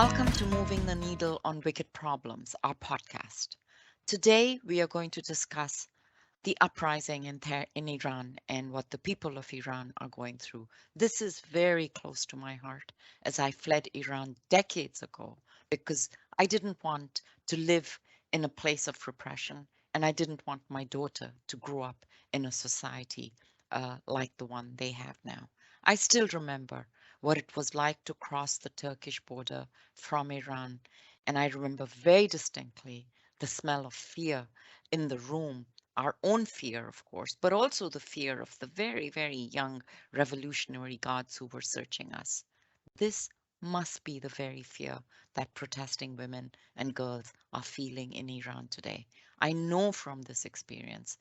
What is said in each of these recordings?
Welcome to Moving the Needle on Wicked Problems, our podcast. Today, we are going to discuss the uprising in Iran and what the people of Iran are going through. This is very close to my heart as I fled Iran decades ago because I didn't want to live in a place of repression and I didn't want my daughter to grow up in a society like the one they have now. I still remember what it was like to cross the Turkish border from Iran. And I remember very distinctly the smell of fear in the room, our own fear, of course, but also the fear of the very, very young Revolutionary Guards who were searching us. This must be the very fear that protesting women and girls are feeling in Iran today. I know from this experience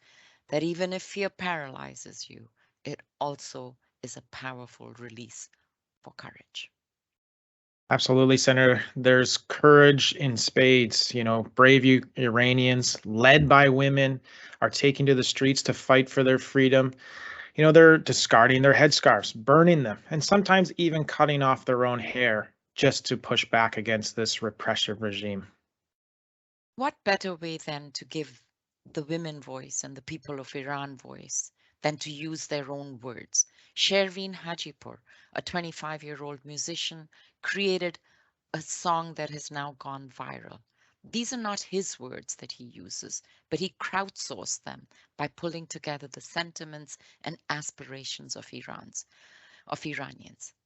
that even if fear paralyzes you, it also is a powerful release for courage. Absolutely, Senator. There's courage in spades. Brave Iranians, led by women, are taking to the streets to fight for their freedom. They're discarding their headscarves, burning them, and sometimes even cutting off their own hair just to push back against this repressive regime. What better way then to give the women voice and the people of Iran voice than to use their own words? Shervin Hajipour, a 25-year-old musician, created a song that has now gone viral. These are not his words that he uses, but he crowdsourced them by pulling together the sentiments and aspirations of Iranians.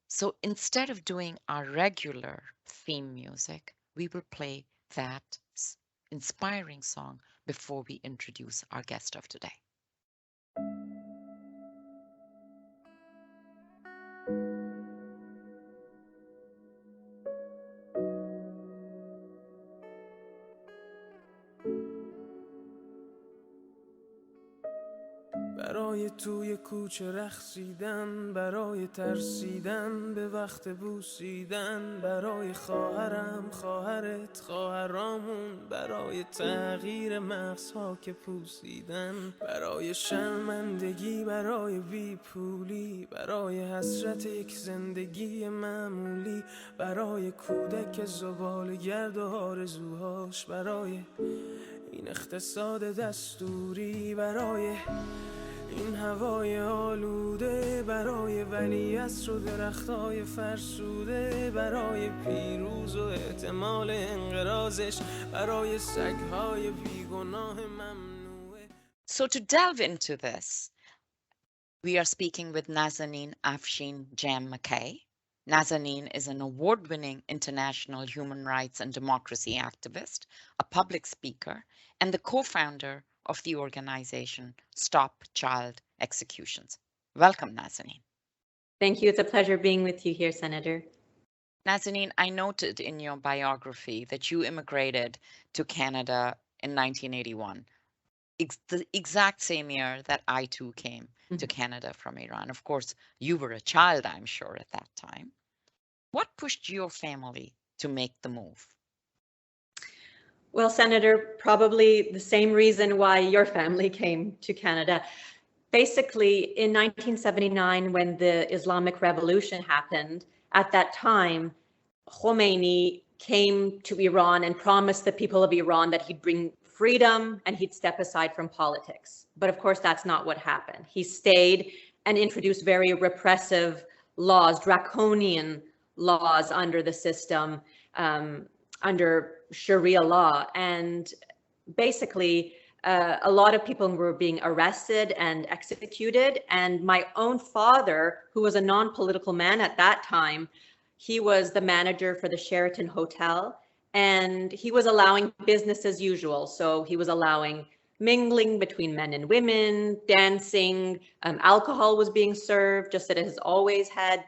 So instead of doing our regular theme music, we will play that inspiring song before we introduce our guest of today. برای توی کوچه رقصیدن، برای ترسیدن به وقت بوسیدن، برای خواهرم، خواهرت، خواهرامون، برای تغییر مغزها که پوسیدن، برای شرمندگی، برای بیپولی، برای حسرت یک زندگی معمولی، برای کودک زباله‌گرد و آرزوهاش، برای این اقتصاد دستوری، برای این هوای آلوده، برای ولیعصر و درختای فرسوده، برای پیروز و احتمال انقراضش، برای سگهای بیگناه ممنوعه. So to delve into this, we are speaking with Nazanin Afshin-Jam MacKay. Nazanin is an award-winning international human rights and democracy activist, a public speaker, and the co-founder of the organization Stop Child Executions. Welcome, Nazanin. Thank you. It's a pleasure being with you here, Senator. Nazanin, I noted in your biography that you immigrated to Canada in 1981, the exact same year that I too came to Canada from Iran. Of course, you were a child, I'm sure, at that time. What pushed your family to make the move? Well, Senator, probably the same reason why your family came to Canada. Basically, in 1979, when the Islamic Revolution happened, at that time, Khomeini came to Iran and promised the people of Iran that he'd bring freedom and he'd step aside from politics. But of course, that's not what happened. He stayed and introduced very repressive laws, draconian laws under the system, under Sharia law. And basically, a lot of people were being arrested and executed. And my own father, who was a non-political man at that time, he was the manager for the Sheraton Hotel, and he was allowing business as usual. So he was allowing mingling between men and women, dancing, alcohol was being served, just that it has always had.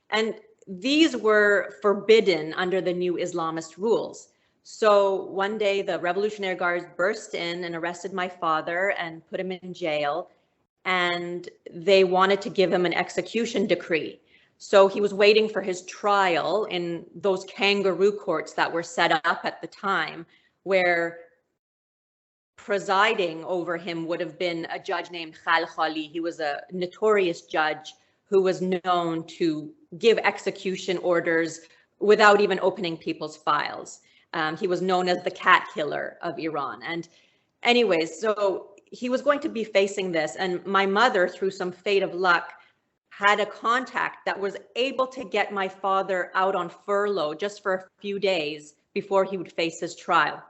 And these were forbidden under the new Islamist rules. So one day the Revolutionary Guards burst in and arrested my father and put him in jail. And they wanted to give him an execution decree. So he was waiting for his trial in those kangaroo courts that were set up at the time, where presiding over him would have been a judge named Khal Khali. He was a notorious judge who was known to give execution orders without even opening people's files. He was known as the cat killer of Iran. And anyways, so he was going to be facing this. And my mother, through some fate of luck, had a contact that was able to get my father out on furlough just for a few days before he would face his trial.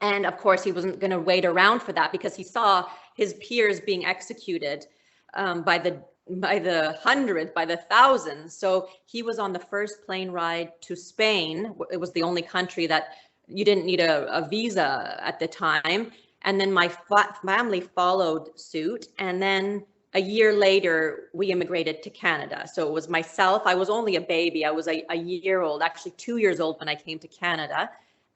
And of course, he wasn't going to wait around for that, because he saw his peers being executed by the hundreds, by the thousands. So he was on the first plane ride to Spain. It was the only country that you didn't need a visa at the time. And then my family followed suit. And then a year later, we immigrated to Canada. So it was myself. I was only a baby. I was a year old, actually 2 years old when I came to Canada.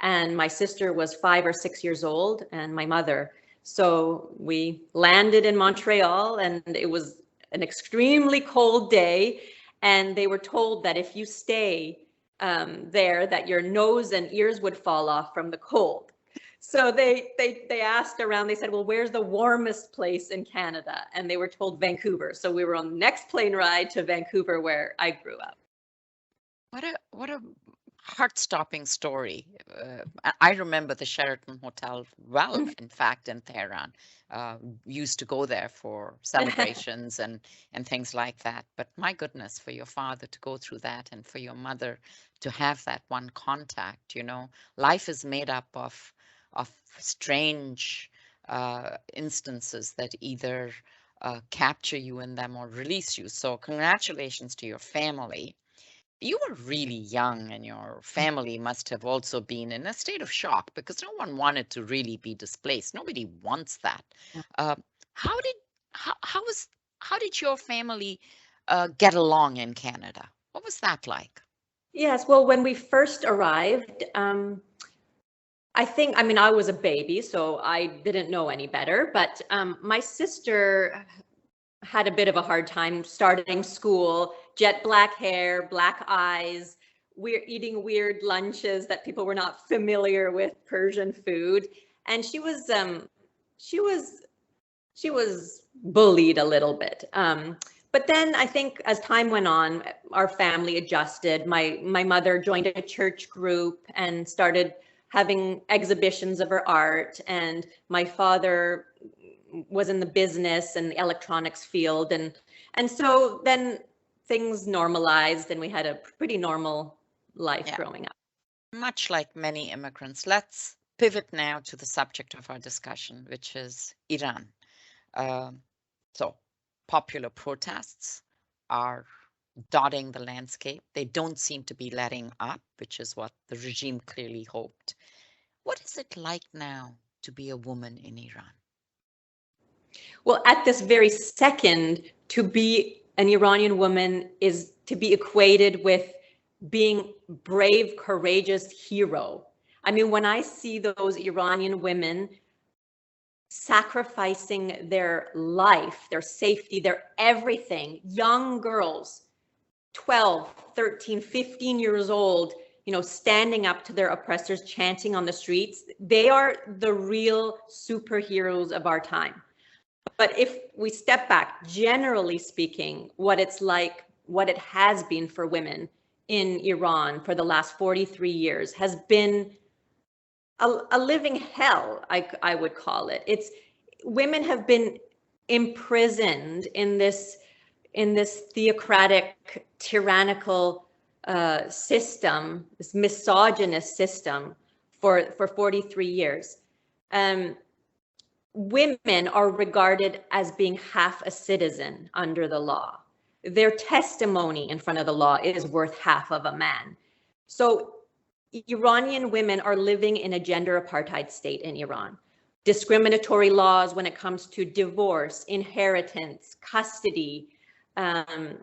And my sister was 5 or 6 years old, and my mother. So we landed in Montreal, and it was an extremely cold day. And they were told that if you stay there, that your nose and ears would fall off from the cold. So they asked around, they said, well, where's the warmest place in Canada? And they were told Vancouver. So we were on the next plane ride to Vancouver, where I grew up. What a heart-stopping story. I remember the Sheraton Hotel well, in fact, in Tehran. Used to go there for celebrations and things like that. But my goodness, for your father to go through that, and for your mother to have that one contact, life is made up of strange instances that either capture you in them or release you. So congratulations to your family. You were really young, and your family must have also been in a state of shock, because no one wanted to really be displaced. Nobody wants that. How did your family get along in Canada? What was that like? Yes, well, when we first arrived, I was a baby, so I didn't know any better. But my sister had a bit of a hard time starting school. Jet black hair, black eyes. We're eating weird lunches that people were not familiar with Persian food, and she was bullied a little bit. But then I think as time went on, our family adjusted. My mother joined a church group and started having exhibitions of her art, and my father was in the business and the electronics field, and so then things normalized, and we had a pretty normal life growing up. Much like many immigrants. Let's pivot now to the subject of our discussion, which is Iran. So popular protests are dotting the landscape. They don't seem to be letting up, which is what the regime clearly hoped. What is it like now to be a woman in Iran? Well, at this very second, to be an Iranian woman is to be equated with being brave, courageous hero. I mean, when I see those Iranian women sacrificing their life, their safety, their everything, young girls, 12, 13, 15 years old, standing up to their oppressors, chanting on the streets, they are the real superheroes of our time. But if we step back, generally speaking, what it's like, what it has been for women in Iran for the last 43 years has been a living hell, I would call it. Women have been imprisoned in this theocratic, tyrannical system, this misogynist system for 43 years. Women are regarded as being half a citizen under the law. Their testimony in front of the law is worth half of a man. So Iranian women are living in a gender apartheid state in Iran. Discriminatory laws when it comes to divorce, inheritance, custody. The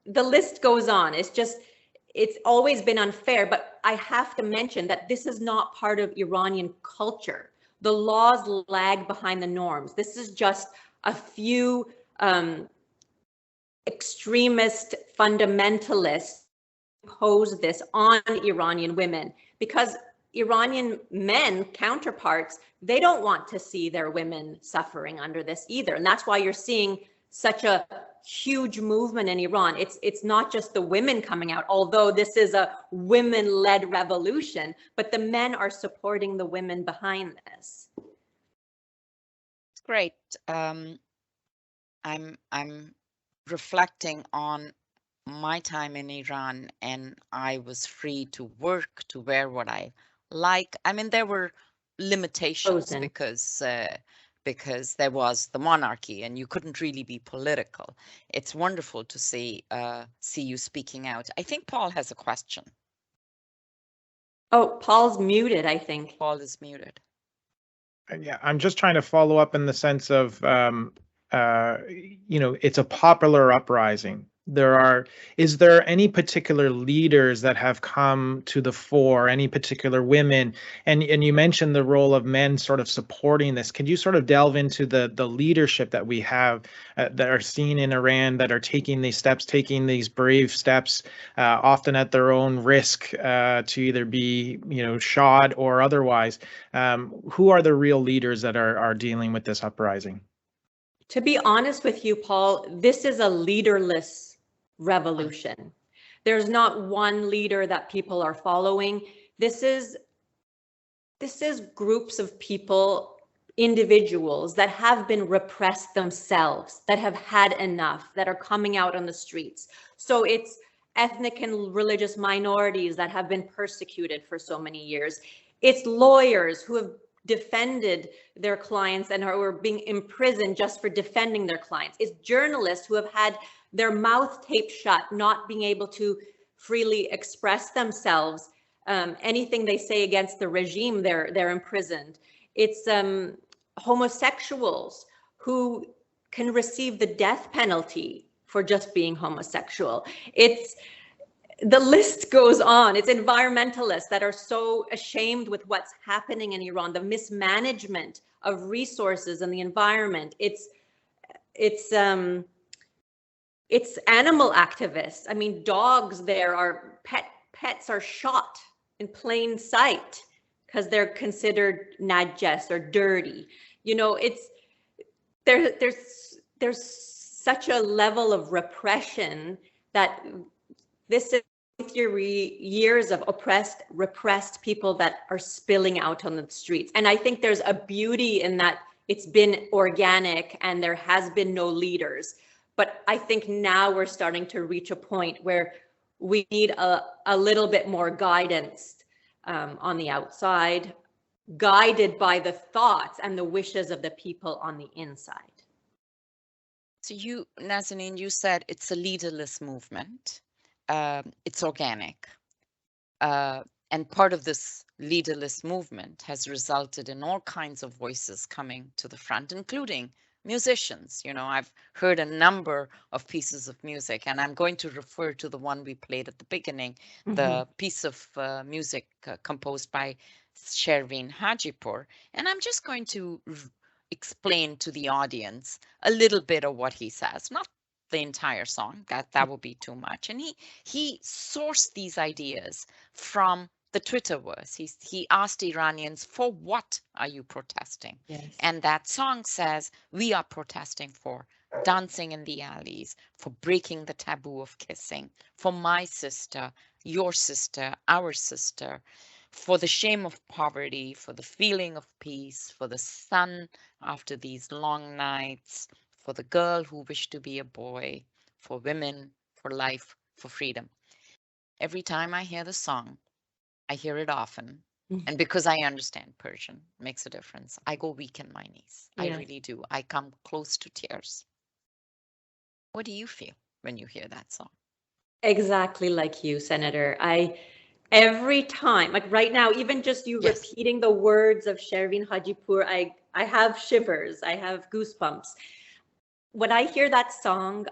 list goes on. It's always been unfair, but I have to mention that this is not part of Iranian culture. The laws lag behind the norms. This is just a few extremist fundamentalists impose this on Iranian women, because Iranian men counterparts, they don't want to see their women suffering under this either. And that's why you're seeing such a huge movement in Iran. It's not just the women coming out, although this is a women-led revolution, but the men are supporting the women behind this. Great. I'm reflecting on my time in Iran, and I was free to work, to wear what I like. I mean, there were limitations because there was the monarchy and you couldn't really be political. It's wonderful to see you speaking out. I think Paul has a question. Oh, Paul's muted, I think. Paul is muted. Yeah, I'm just trying to follow up in the sense of, it's a popular uprising. Is there any particular leaders that have come to the fore, any particular women? And you mentioned the role of men sort of supporting this. Could you sort of delve into the leadership that we have that are seen in Iran, that are taking these steps, taking these brave steps, often at their own risk to either be, shot or otherwise? Who are the real leaders that are dealing with this uprising? To be honest with you, Paul, this is a leaderless revolution. There's not one leader that people are following. This is groups of people, individuals that have been repressed themselves, that have had enough, that are coming out on the streets. So it's ethnic and religious minorities that have been persecuted for so many years. It's lawyers who have defended their clients and are being imprisoned just for defending their clients. It's journalists who have had their mouth taped shut, not being able to freely express themselves. Anything they say against the regime, they're imprisoned. It's homosexuals who can receive the death penalty for just being homosexual. The list goes on. It's environmentalists that are so ashamed with what's happening in Iran, the mismanagement of resources and the environment. It's animal activists. I mean, dogs there are pets are shot in plain sight because they're considered najas or dirty. There's such a level of repression that this is years of repressed people that are spilling out on the streets. And I think there's a beauty in that it's been organic and there has been no leaders. But I think now we're starting to reach a point where we need a little bit more guidance on the outside, guided by the thoughts and the wishes of the people on the inside. So Nazanin, you said it's a leaderless movement. It's organic. And part of this leaderless movement has resulted in all kinds of voices coming to the front, including musicians. I've heard a number of pieces of music, and I'm going to refer to the one we played at the beginning, the piece of music composed by Shervin Hajipour. And I'm just going to explain to the audience a little bit of what he says, not the entire song, that would be too much. And he sourced these ideas from the Twitterverse. He asked Iranians, for what are you protesting? Yes. And that song says, we are protesting for dancing in the alleys, for breaking the taboo of kissing, for my sister, your sister, our sister, for the shame of poverty, for the feeling of peace, for the sun after these long nights, for the girl who wished to be a boy, for women, for life, for freedom. Every time I hear the song, I hear it often. And because I understand Persian, makes a difference. I go weak in my knees. Yeah. I really do. I come close to tears. What do you feel when you hear that song? Exactly like you, Senator. Every time, like right now, even just you repeating the words of Shervin Hajipour, I have shivers. I have goosebumps. When I hear that song,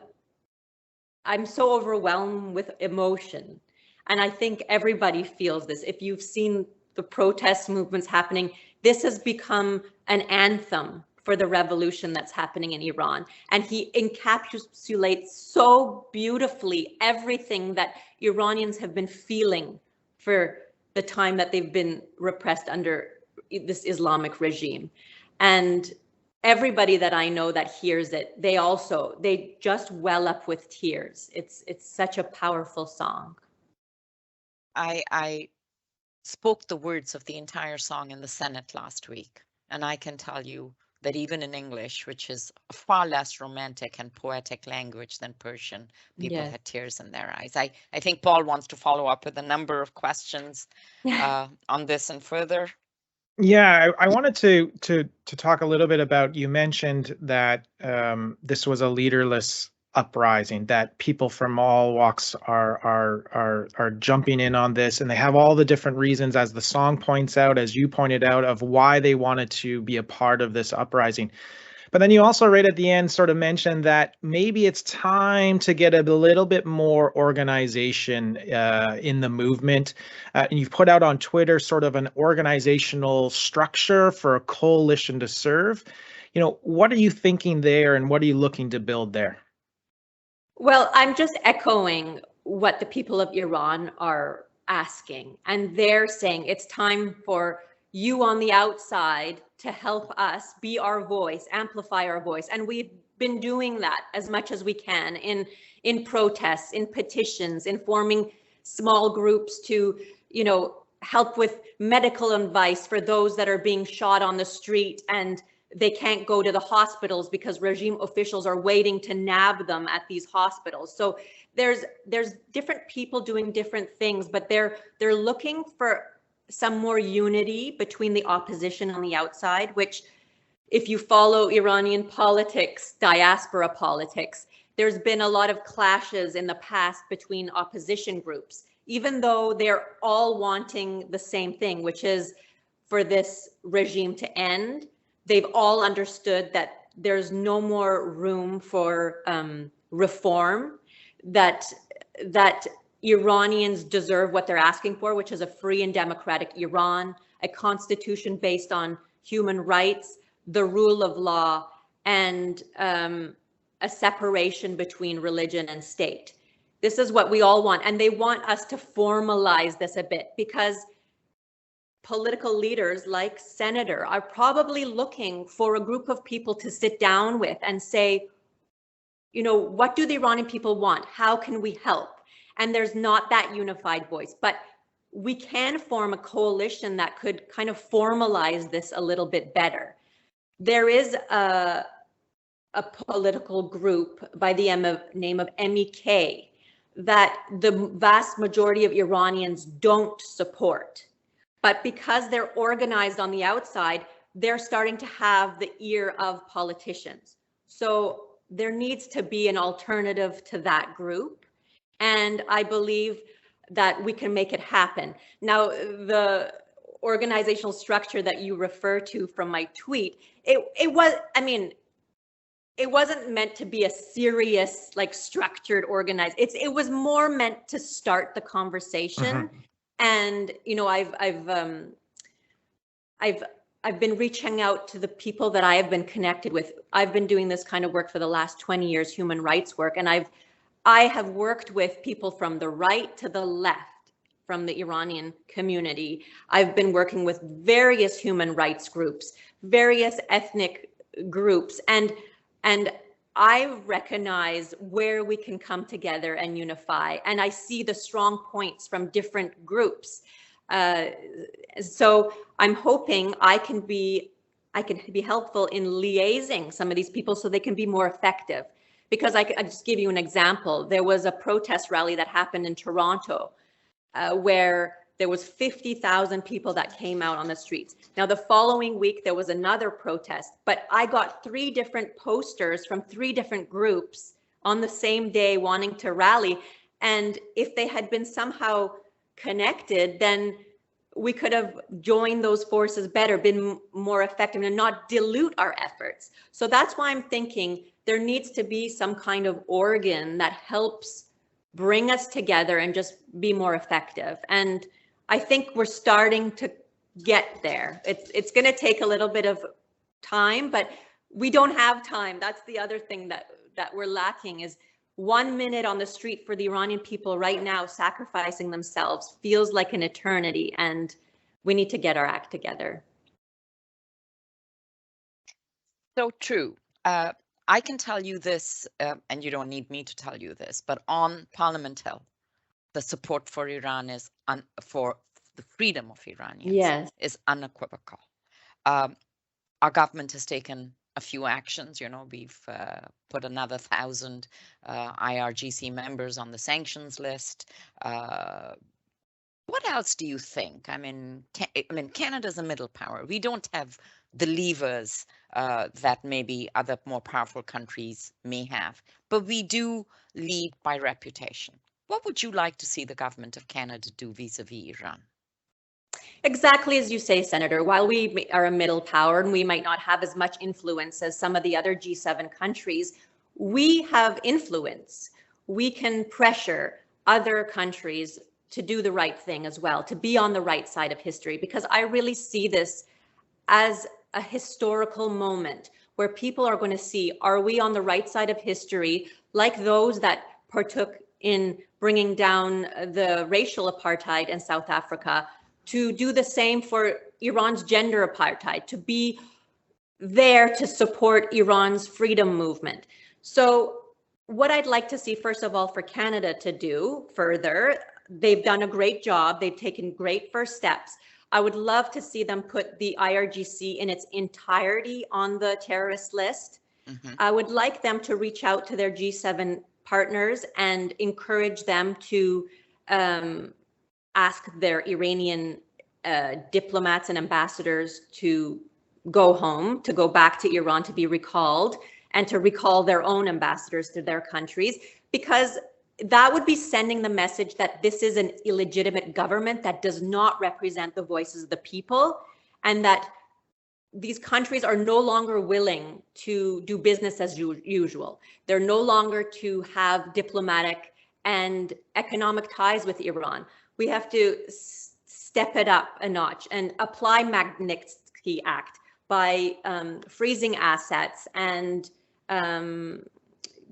I'm so overwhelmed with emotion. And I think everybody feels this. If you've seen the protest movements happening, this has become an anthem for the revolution that's happening in Iran. And he encapsulates so beautifully everything that Iranians have been feeling for the time that they've been repressed under this Islamic regime. And everybody that I know that hears it, they just well up with tears. It's such a powerful song. I spoke the words of the entire song in the Senate last week, and I can tell you that even in English, which is a far less romantic and poetic language than Persian, people Yes. had tears in their eyes. I think Paul wants to follow up with a number of questions on this and further. Yeah, I wanted to talk a little bit about, you mentioned that this was a leaderless uprising, that people from all walks are jumping in on this, and they have all the different reasons, as the song points out, as you pointed out, of why they wanted to be a part of this uprising. But then you also, right at the end, sort of mentioned that maybe it's time to get a little bit more organization in the movement. And you've put out on Twitter sort of an organizational structure for a coalition to serve. What are you thinking there, and what are you looking to build there? Well, I'm just echoing what the people of Iran are asking. And they're saying it's time for you on the outside to help us be our voice, amplify our voice. And we've been doing that as much as we can in protests, in petitions, in forming small groups to, help with medical advice for those that are being shot on the street and they can't go to the hospitals because regime officials are waiting to nab them at these hospitals. So there's different people doing different things, but they're looking for some more unity between the opposition on the outside, which, if you follow Iranian politics, diaspora politics, there's been a lot of clashes in the past between opposition groups, even though they're all wanting the same thing, which is for this regime to end. They've all understood that there's no more room for reform, that Iranians deserve what they're asking for, which is a free and democratic Iran, a constitution based on human rights, the rule of law, and a separation between religion and state. This is what we all want. And they want us to formalize this a bit, because political leaders like Senator are probably looking for a group of people to sit down with and say, what do the Iranian people want? How can we help? And there's not that unified voice, but we can form a coalition that could kind of formalize this a little bit better. There is a political group by the name of MEK that the vast majority of Iranians don't support. But because they're organized on the outside, they're starting to have the ear of politicians. So there needs to be an alternative to that group. And I believe that we can make it happen. Now, the organizational structure that you refer to from my tweet, it wasn't meant to be a serious, structured, organized. It was more meant to start the conversation. Mm-hmm. And I've been reaching out to the people that I have been connected with. I've been doing this kind of work for the last 20 years, human rights work, and I have worked with people from the right to the left, from the Iranian community. I've been working with various human rights groups, various ethnic groups, and I recognize where we can come together and unify. And I see the strong points from different groups. So I'm hoping I can be helpful in liaising some of these people so they can be more effective. Because I just give you an example. There was a protest rally that happened in Toronto where there was 50,000 people that came out on the streets. Now, the following week, there was another protest, but I got 3 different posters from 3 different groups on the same day wanting to rally. And if they had been somehow connected, then we could have joined those forces better, been more effective, and not dilute our efforts. So that's why I'm thinking there needs to be some kind of organ that helps bring us together and just be more effective. And I think we're starting to get there. It's going to take a little bit of time, but we don't have time. That's the other thing that we're lacking, is 1 minute on the street for the Iranian people right now sacrificing themselves feels like an eternity, and we need to get our act together. So true. I can tell you this, and you don't need me to tell you this, but on Parliament Hill, the support for Iran is for the freedom of Iranians Yes. is unequivocal. Um, our government has taken a few actions. We've put another 1,000 IRGC members on the sanctions list. What else do you think? I mean, Canada's a middle power. We don't have the levers that maybe other more powerful countries may have, but we do lead by reputation. What would you like to see the government of Canada do vis-a-vis Iran? Exactly as you say, Senator. While we are a middle power and we might not have as much influence as some of the other G7 countries, we have influence. We can pressure other countries to do the right thing as well, to be on the right side of history, because I really see this as a historical moment where people are going to see, are we on the right side of history, like those that partook in bringing down the racial apartheid in South Africa, to do the same for Iran's gender apartheid, to be there to support Iran's freedom movement. So what I'd like to see, first of all, for Canada to do further, they've done a great job. They've taken great first steps. I would love to see them put the IRGC in its entirety on the terrorist list. Mm-hmm. I would like them to reach out to their G7 partners and encourage them to ask their Iranian diplomats and ambassadors to go home, to go back to Iran, to be recalled, and to recall their own ambassadors to their countries, because that would be sending the message that this is an illegitimate government that does not represent the voices of the people, and that these countries are no longer willing to do business as usual. They're no longer to have diplomatic and economic ties with Iran. We have to step it up a notch and apply Magnitsky Act by freezing assets and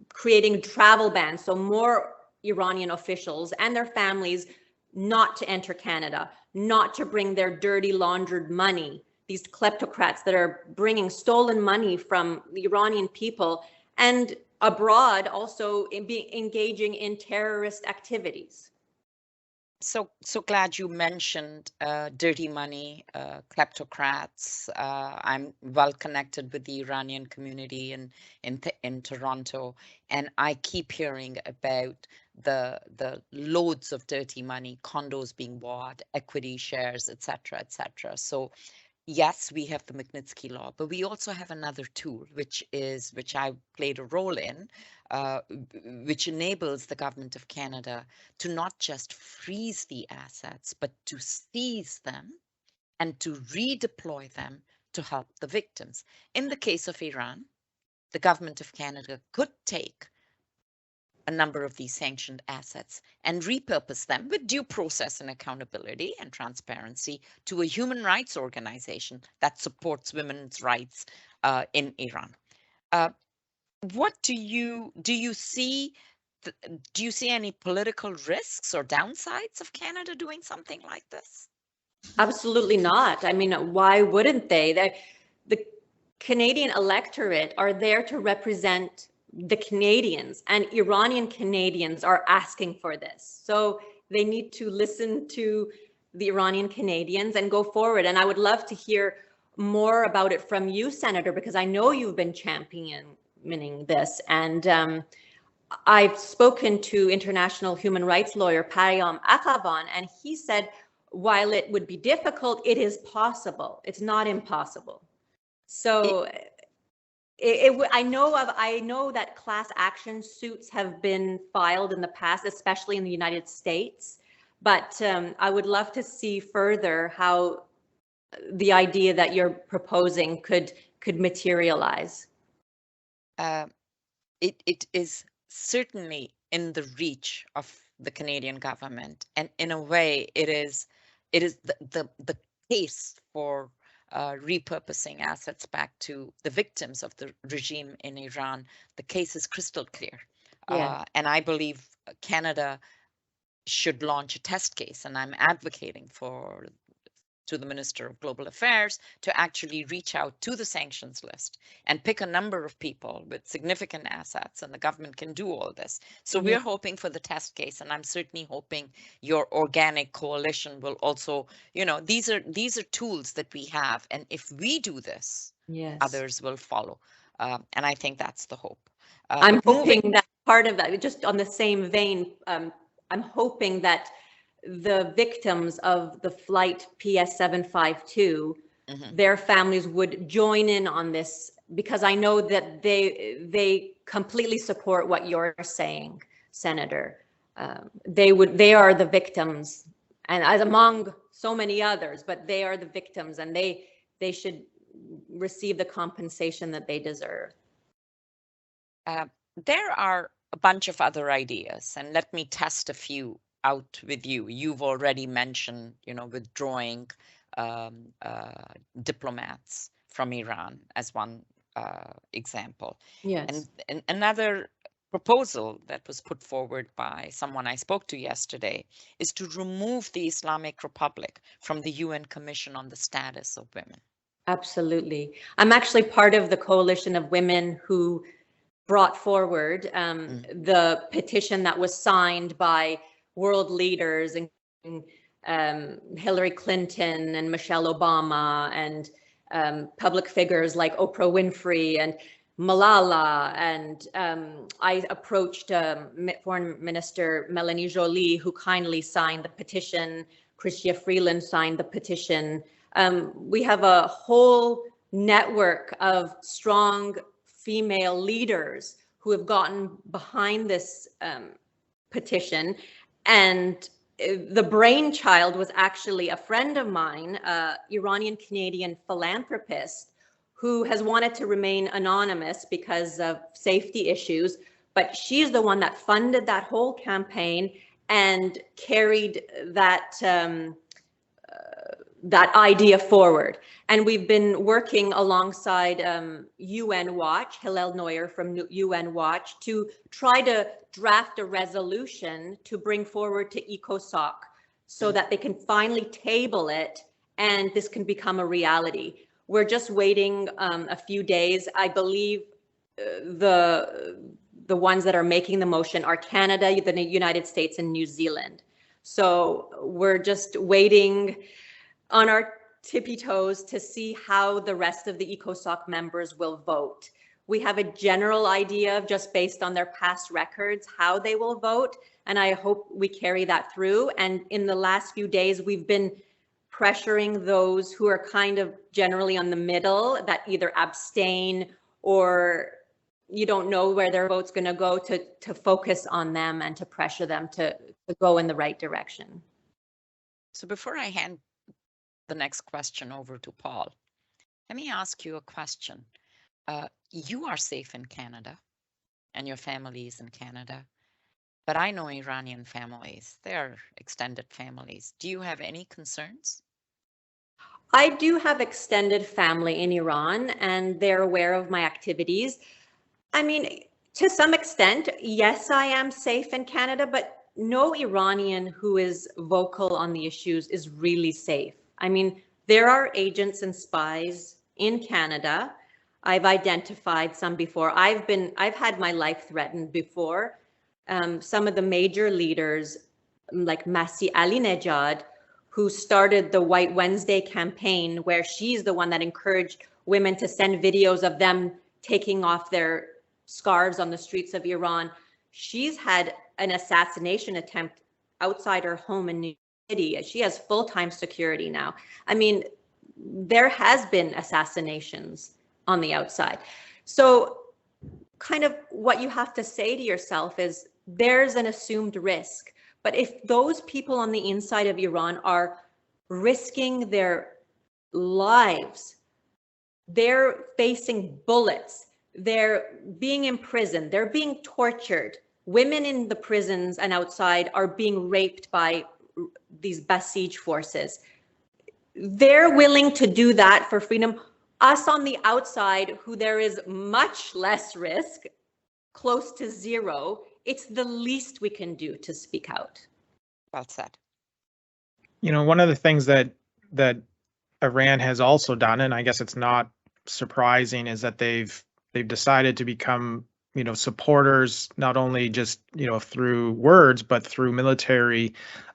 creating travel bans, so more Iranian officials and their families not to enter Canada, not to bring their dirty laundered money, these kleptocrats that are bringing stolen money from the Iranian people and abroad, also engaging in terrorist activities. So glad you mentioned dirty money, kleptocrats. I'm well connected with the Iranian community in Toronto, and I keep hearing about the loads of dirty money, condos being bought, equity shares, etc., etc. So yes, we have the Magnitsky Law, but we also have another tool, which I played a role in, which enables the government of Canada to not just freeze the assets, but to seize them and to redeploy them to help the victims. In the case of Iran, the government of Canada could take a number of these sanctioned assets and repurpose them with due process and accountability and transparency to a human rights organization that supports women's rights in Iran. What do you see? Do you see any political risks or downsides of Canada doing something like this? Absolutely not. I mean, why wouldn't they? The Canadian electorate are there to represent the Canadians, and Iranian Canadians are asking for this. So they need to listen to the Iranian Canadians and go forward. And I would love to hear more about it from you, Senator, because I know you've been championing this. And I've spoken to international human rights lawyer Payam Akhavan, and he said, while it would be difficult, it is possible. It's not impossible. So I know that class action suits have been filed in the past, especially in the United States. But I would love to see further how the idea that you're proposing could materialize. It is certainly in the reach of the Canadian government, and in a way, it is the case for repurposing assets back to the victims of the regime in Iran. The case is crystal clear, and I believe Canada should launch a test case, and I'm advocating for to the Minister of Global Affairs to actually reach out to the sanctions list and pick a number of people with significant assets, and the government can do all this. So we're hoping for the test case, and I'm certainly hoping your organic coalition will also, these are tools that we have, and if we do this, others will follow. And I think that's the hope. I'm hoping that part of that, just on the same vein, I'm hoping that the victims of the flight PS752, their families would join in on this, because I know that they completely support what you're saying, Senator. They are the victims, and as among so many others, but they are the victims, and they should receive the compensation that they deserve. There are a bunch of other ideas, and let me test a few out with you. You've already mentioned, withdrawing diplomats from Iran as one example. Yes. And another proposal that was put forward by someone I spoke to yesterday is to remove the Islamic Republic from the UN Commission on the Status of Women. Absolutely. I'm actually part of the coalition of women who brought forward the petition that was signed by world leaders, including Hillary Clinton and Michelle Obama, and public figures like Oprah Winfrey and Malala. And I approached Foreign Minister Melanie Joly, who kindly signed the petition. Chrystia Freeland signed the petition. We have a whole network of strong female leaders who have gotten behind this petition. And the brainchild was actually a friend of mine, Iranian Canadian philanthropist, who has wanted to remain anonymous because of safety issues, but she's the one that funded that whole campaign and carried that that idea forward. And we've been working alongside UN Watch, Hillel Neuer from UN Watch, to try to draft a resolution to bring forward to ECOSOC so that they can finally table it and this can become a reality. We're just waiting a few days. I believe the ones that are making the motion are Canada, the United States, and New Zealand. So we're just waiting on our tippy toes to see how the rest of the ECOSOC members will vote. We have a general idea of, just based on their past records, how they will vote, and I hope we carry that through. And in the last few days, we've been pressuring those who are kind of generally on the middle, that either abstain or you don't know where their vote's going to go, to focus on them and to pressure them to go in the right direction. So before I hand the next question over to Paul, let me ask you a question. You are safe in Canada and your family is in Canada, but I know Iranian families, they're extended families. Do you have any concerns? I do have extended family in Iran and they're aware of my activities. I mean, to some extent, yes, I am safe in Canada, but no Iranian who is vocal on the issues is really safe. I mean, there are agents and spies in Canada. I've identified some before. I've had my life threatened before. Some of the major leaders, like Masih Alinejad, who started the White Wednesday campaign, where she's the one that encouraged women to send videos of them taking off their scarves on the streets of Iran. She's had an assassination attempt outside her home in New York City. She has full-time security now. I mean, there has been assassinations on the outside. So kind of what you have to say to yourself is there's an assumed risk. But if those people on the inside of Iran are risking their lives, they're facing bullets, they're being imprisoned, they're being tortured. Women in the prisons and outside are being raped by these Basij forces. They're willing to do that for freedom. Us on the outside, who there is much less risk, close to zero, it's the least we can do to speak out. Well said. You know, one of the things that Iran has also done, and I guess it's not surprising, is that they've decided to become, supporters, not only just, through words, but through military,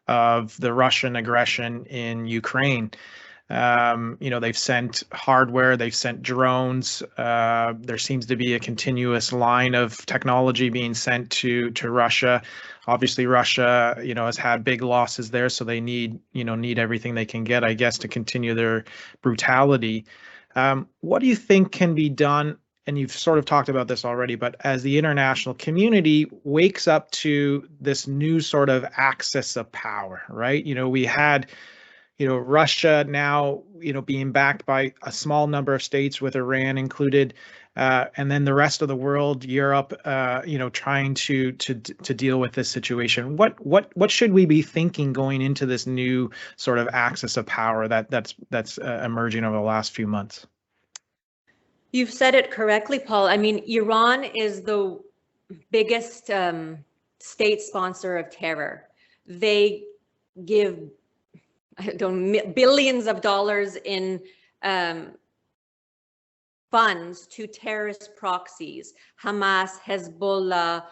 of the Russian aggression in Ukraine. They've sent hardware, they've sent drones. There seems to be a continuous line of technology being sent to Russia. Obviously, Russia, has had big losses there, so they need everything they can get, I guess, to continue their brutality. What do you think can be done? And you've sort of talked about this already, but as the international community wakes up to this new sort of axis of power, right? We had, Russia now, being backed by a small number of states, with Iran included, and then the rest of the world, Europe, trying to deal with this situation. What should we be thinking going into this new sort of axis of power that's emerging over the last few months? You've said it correctly, Paul. I mean, Iran is the biggest state sponsor of terror. They give billions of dollars in funds to terrorist proxies, Hamas, Hezbollah,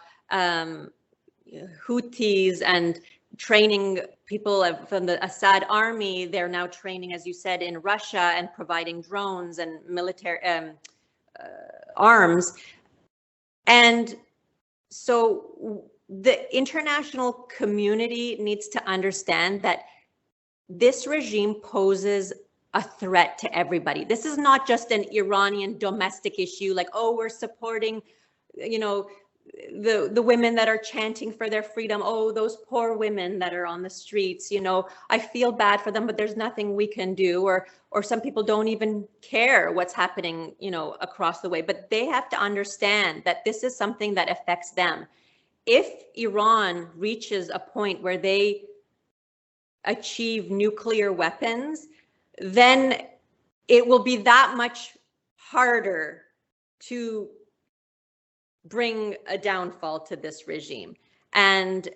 Houthis, and training people from the Assad army. They're now training, as you said, in Russia, and providing drones and military arms. And so the international community needs to understand that this regime poses a threat to everybody. This is not just an Iranian domestic issue, like, oh, we're supporting, the women that are chanting for their freedom. Oh, those poor women that are on the streets, I feel bad for them, but there's nothing we can do. Or some people don't even care what's happening, across the way. But they have to understand that this is something that affects them. If Iran reaches a point where they achieve nuclear weapons, then it will be that much harder to bring a downfall to this regime. And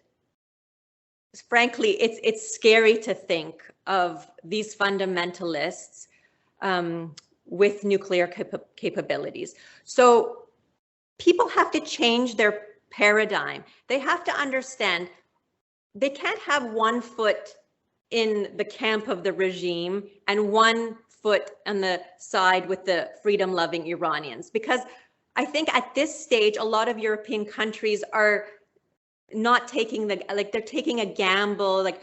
frankly, it's scary to think of these fundamentalists with nuclear capabilities. So people have to change their paradigm. They have to understand they can't have one foot in the camp of the regime and one foot on the side with the freedom-loving Iranians. Because I think at this stage, a lot of European countries are not taking they're taking a gamble, like,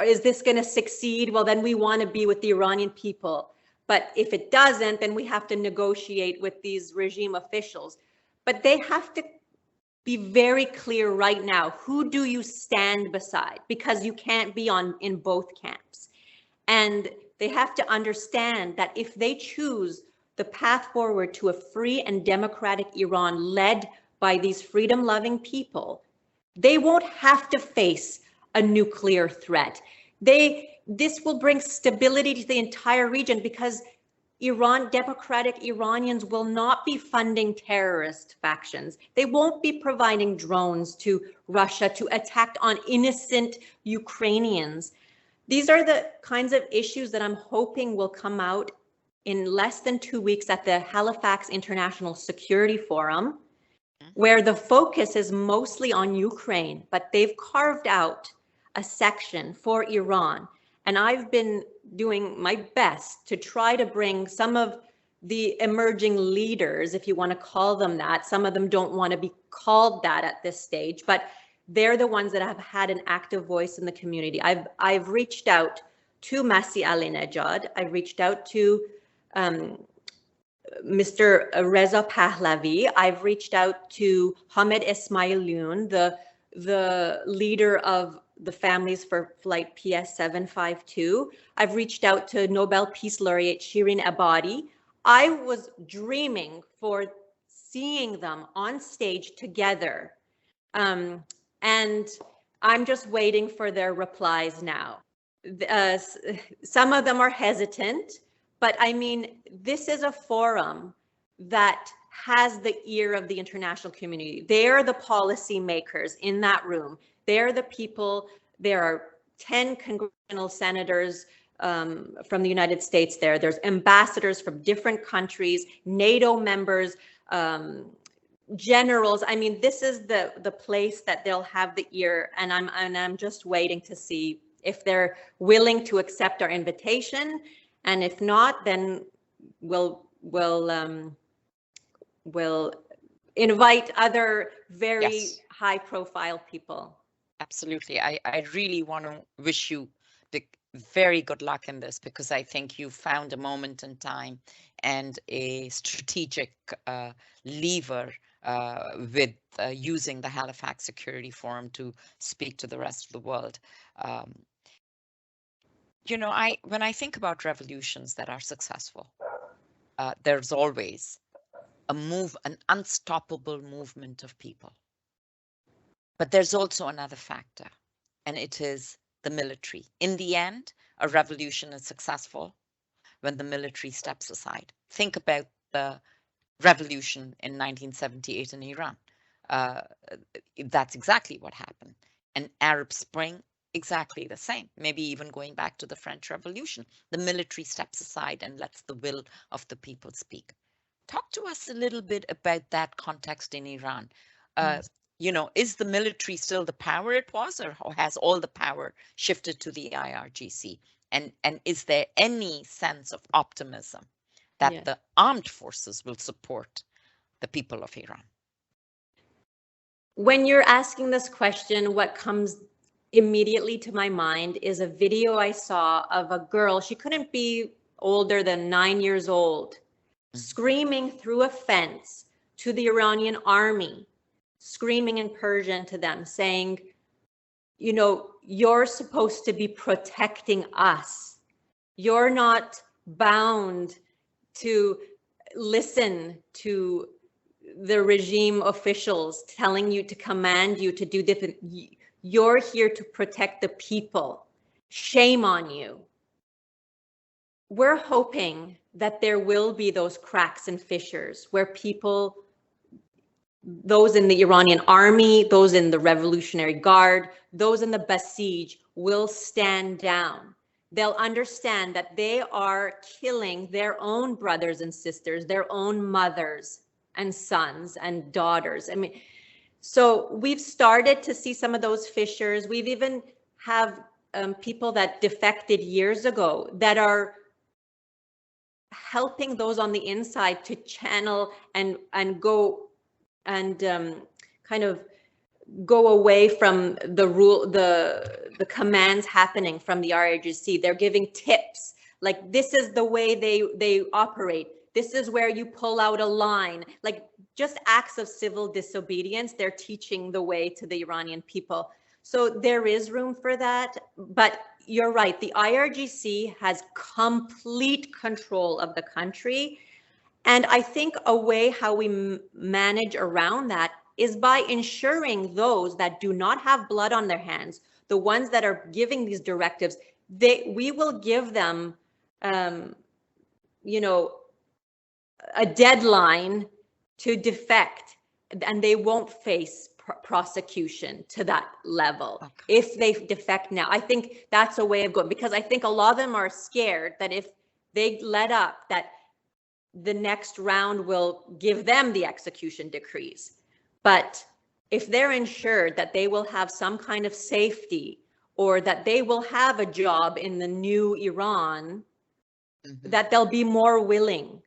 is this going to succeed? Well, then we want to be with the Iranian people. But if it doesn't, then we have to negotiate with these regime officials. But they have to be very clear right now, who do you stand beside? Because you can't be in both camps. And they have to understand that if they choose the path forward to a free and democratic Iran led by these freedom-loving people, they won't have to face a nuclear threat. This will bring stability to the entire region, because democratic Iranians will not be funding terrorist factions. They won't be providing drones to Russia to attack on innocent Ukrainians. These are the kinds of issues that I'm hoping will come out in less than 2 weeks at the Halifax International Security Forum, where the focus is mostly on Ukraine, but they've carved out a section for Iran. And I've been doing my best to try to bring some of the emerging leaders, if you want to call them that. Some of them don't want to be called that at this stage, but they're the ones that have had an active voice in the community. I've reached out to Masih Alinejad. I've reached out to Mr. Reza Pahlavi. I've reached out to Hamed Esmailion, the leader of the Families for Flight PS 752. I've reached out to Nobel Peace Laureate Shirin Ebadi. I was dreaming for seeing them on stage together. And I'm just waiting for their replies now. Some of them are hesitant, but I mean, this is a forum that has the ear of the international community. They're the policy makers in that room. They're the people. There are 10 congressional senators from the United States there. There's ambassadors from different countries, NATO members, generals. I mean, this is the place that they'll have the ear, and I'm just waiting to see if they're willing to accept our invitation, and if not, then we'll invite other very high-profile people. Absolutely. I really want to wish you the very good luck in this, because I think you found a moment in time and a strategic lever with using the Halifax Security Forum to speak to the rest of the world. You know, when I think about revolutions that are successful, there's always an unstoppable movement of people. But there's also another factor, and it is the military. In the end, a revolution is successful when the military steps aside. Think about the revolution in 1978 in Iran. That's exactly what happened. An Arab Spring, exactly the same. Maybe even going back to the French Revolution, the military steps aside and lets the will of the people speak. Talk to us a little bit about that context in Iran. You know, is the military still the power it was, or has all the power shifted to the IRGC? And is there any sense of optimism that the armed forces will support the people of Iran? When you're asking this question, what comes immediately to my mind is a video I saw of a girl. She couldn't be older than 9 years old, screaming through a fence to the Iranian army, screaming in Persian to them, saying, you know, you're supposed to be protecting us. You're not bound to listen to the regime officials telling you to command you to do different. You're here to protect the people. Shame on you. We're hoping that there will be those cracks and fissures where people, those in the Iranian army, those in the Revolutionary Guard, those in the Basij will stand down. They'll understand that they are killing their own brothers and sisters, their own mothers and sons and daughters. I mean, so we've started to see some of those fissures. We've even have people that defected years ago that are helping those on the inside to channel and go and kind of go away from the commands happening from the IRGC. They're giving tips, like this is the way they operate. This is where you pull out a line, like just acts of civil disobedience. They're teaching the way to the Iranian people. So there is room for that. But you're right, the IRGC has complete control of the country. And I think a way how we manage around that is by ensuring those that do not have blood on their hands, the ones that are giving these directives, we will give them, you know, a deadline to defect, and they won't face prosecution to that level if they defect now. I think that's a way of going, because I think a lot of them are scared that if they let up, that the next round will give them the execution decrees. But if they're ensured that they will have some kind of safety, or that they will have a job in the new Iran, that they'll be more willing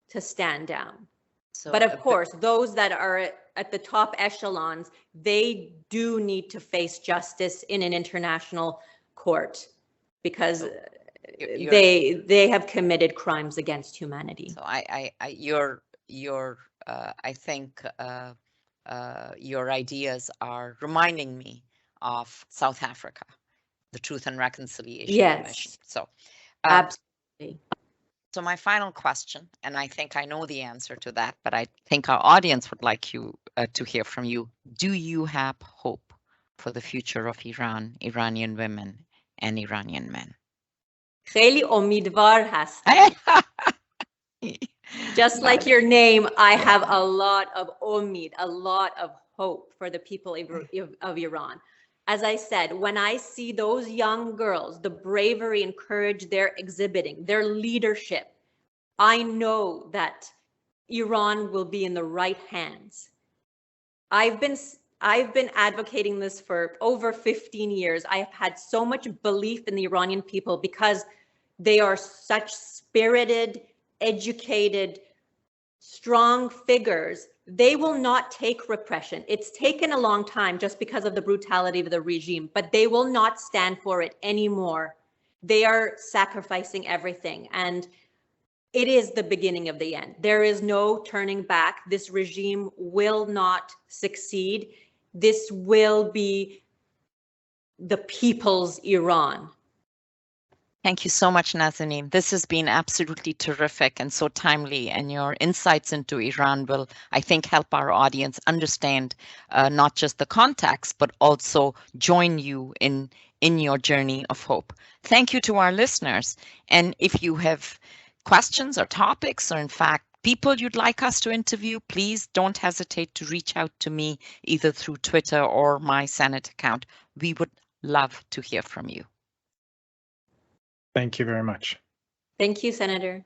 to stand down. So, but of course, those that are at the top echelons, they do need to face justice in an international court, because they have committed crimes against humanity. So I think your ideas are reminding me of South Africa, the Truth and Reconciliation Commission. So absolutely. So my final question, and I think I know the answer to that, but I think our audience would like you to hear from you. Do you have hope for the future of Iran, Iranian women, and Iranian men? خیلی امیدوار هستم. Just like your name, I have a lot of umid, a lot of hope for the people of Iran. As I said, when I see those young girls, the bravery and courage they're exhibiting, their leadership, I know that Iran will be in the right hands. I've been advocating this for over 15 years. I have had so much belief in the Iranian people because they are such spirited, educated, strong figures. They will not take repression. It's taken a long time just because of the brutality of the regime, but they will not stand for it anymore. They are sacrificing everything, and it is the beginning of the end. There is no turning back. This regime will not succeed. This will be the people's Iran. Thank you so much, Nazanin. This has been absolutely terrific and so timely, and your insights into Iran will, I think, help our audience understand not just the context, but also join you in your journey of hope. Thank you to our listeners. And if you have questions or topics, or in fact, people you'd like us to interview, please don't hesitate to reach out to me either through Twitter or my Senate account. We would love to hear from you. Thank you very much. Thank you, Senator.